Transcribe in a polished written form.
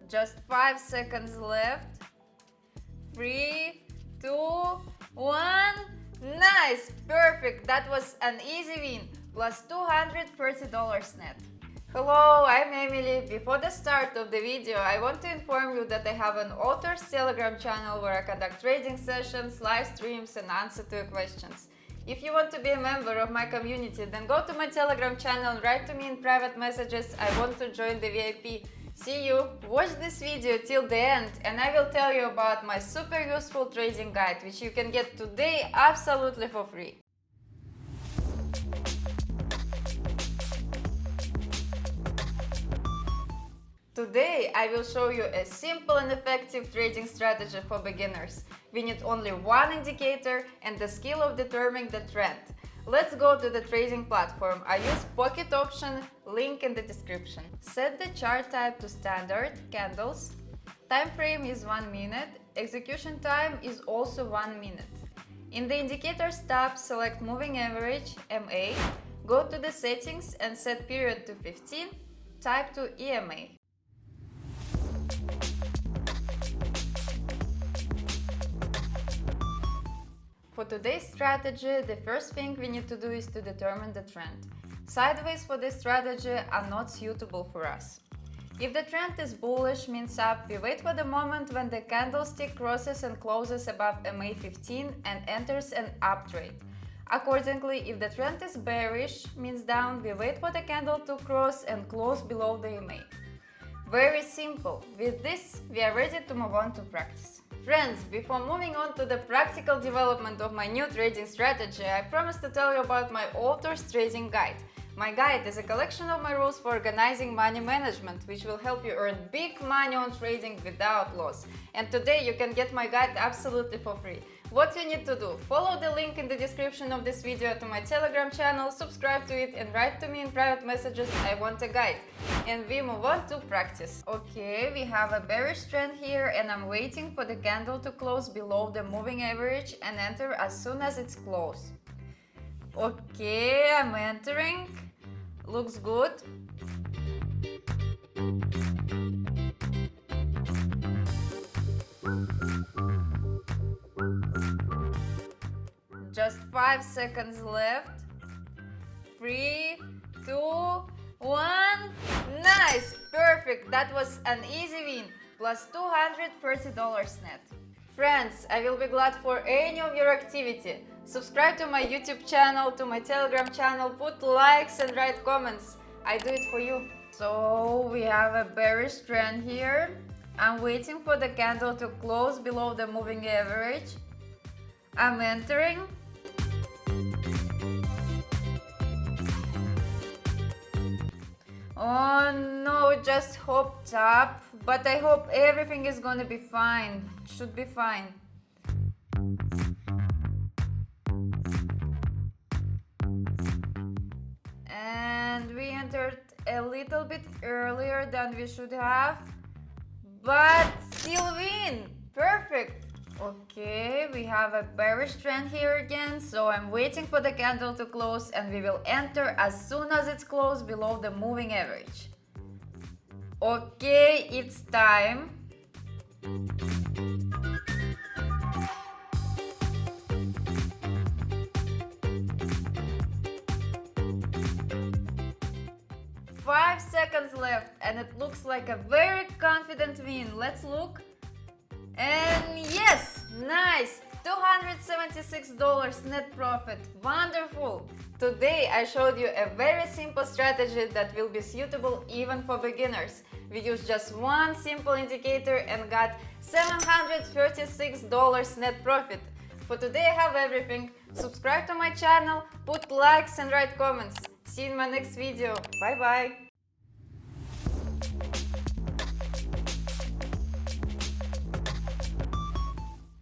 Just 5 seconds left. 3, 2, 1. Nice! Perfect! That was an easy win. Plus $230 net. Hello, I'm Emily. Before the start of the video, I want to inform you that I have an author's Telegram channel where I conduct trading sessions, live streams and answer to your questions. If you want to be a member of my community, then go to my Telegram channel and write to me in private messages, I want to join the VIP. See you! Watch this video till the end and I will tell you about my super useful trading guide, which you can get today absolutely for free. Today I will show you a simple and effective trading strategy for beginners. We need only one indicator and the skill of determining the trend. Let's go to the trading platform. I use pocket option, link in the description. Set the chart type to standard, candles. Time frame is 1 minute. Execution time is also 1 minute. In the indicators tab, select moving average, MA. Go to the settings and set period to 15. Type to EMA. For today's strategy, the first thing we need to do is to determine the trend. Sideways for this strategy are not suitable for us. If the trend is bullish, means up, we wait for the moment when the candlestick crosses and closes above MA15 and enters an uptrade. Accordingly, if the trend is bearish, means down, we wait for the candle to cross and close below the MA. Very simple. With this, we are ready to move on to practice. Friends, before moving on to the practical development of my new trading strategy, I promised to tell you about my author's trading guide. My guide is a collection of my rules for organizing money management, which will help you earn big money on trading without loss. And today you can get my guide absolutely for free. What you need to do: follow the link in the description of this video to my Telegram channel, subscribe to it and write to me in private messages, I want a guide. And we move on to practice. Okay, we have a bearish trend here and I'm waiting for the candle to close below the moving average and enter as soon as it's closed. Okay, I'm entering. Looks good. Just 5 seconds left. 3, 2, 1. Nice! Perfect! That was an easy win. Plus $230 net. Friends, I will be glad for any of your activity. Subscribe to my YouTube channel, to my Telegram channel, put likes and write comments. I do it for you. So we have a bearish trend here. I'm waiting for the candle to close below the moving average. I'm entering. Oh no, it just hopped up, but I hope everything is gonna be fine. Should be fine. And we entered a little bit earlier than we should have, but still win. Perfect. Okay, we have a bearish trend here again, so I'm waiting for the candle to close and we will enter as soon as it's closed below the moving average. Okay, it's time. Five seconds left and it looks like a very confident win. Let's look. And yes, nice! $276 net profit. Wonderful! Today I showed you a very simple strategy that will be suitable even for beginners. We used just one simple indicator and got $736 net profit. For today I have everything. Subscribe to my channel, put likes and write comments. See you in my next video. Bye bye!